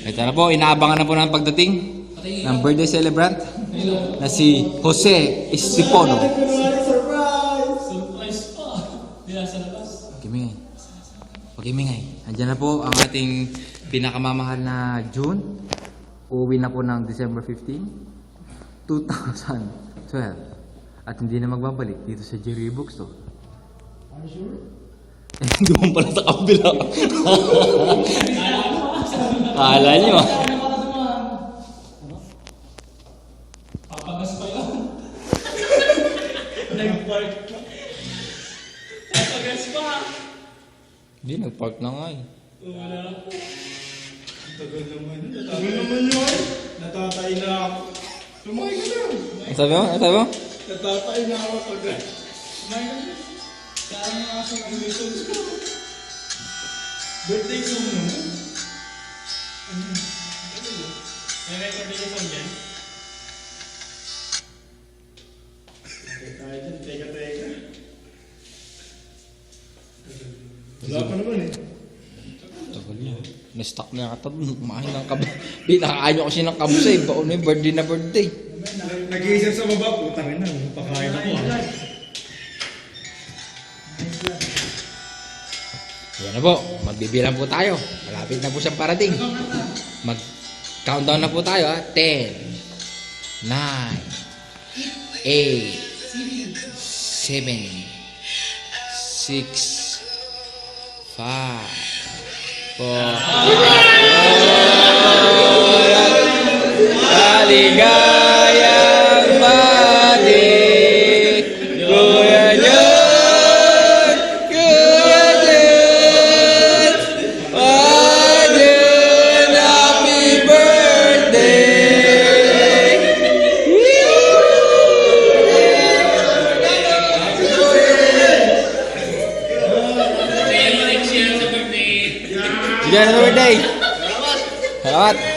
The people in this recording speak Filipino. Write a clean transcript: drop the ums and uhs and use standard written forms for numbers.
Ito na po, inaabangan na po ng pagdating ng birthday celebrant na si Jose Estipono. Surprise pa! Hindi nasa labas. Pag-imingay. Andiyan na po ang ating pinakamamahal na June. Uuwi na po ng December 15, 2012. At hindi na magbabalik dito sa Jerry Bookstore. Are you sure? Hindi mo pala sa kabila. Akala nyo. Papagas pa yun. Nag-park pa. Papagas pa. Hindi, nag-park na nga eh. Wala na po. Tagal naman yun. Natatay na ako. Sumakay ka na. Ano sabi mo? Ano sabi mo? Natatay na ako agad. Sumakay ka na. Parang nga sa congratulations ko. Birthday song naman. May record din yung song dyan. Tayo dyan, teka. Wala pa naman eh. Tagal niya. Na-stuck na yata. Kumain ng kab... Pinakain nyo kasi ng kabsay. Baon na yung birthday na birthday. Nag-iisip sa baba, putangin na. Pakain ako. Yan na po. Magbibilang po tayo. Malapit na po siyang parating. Mag-countdown na po tayo ha. 10, 9, 8, 7, 6, 5, 4, Kaligayang bati, Kuya Jun, Kuya Jun, Jun, happy birthday! Sige, happy birthday! Salamat!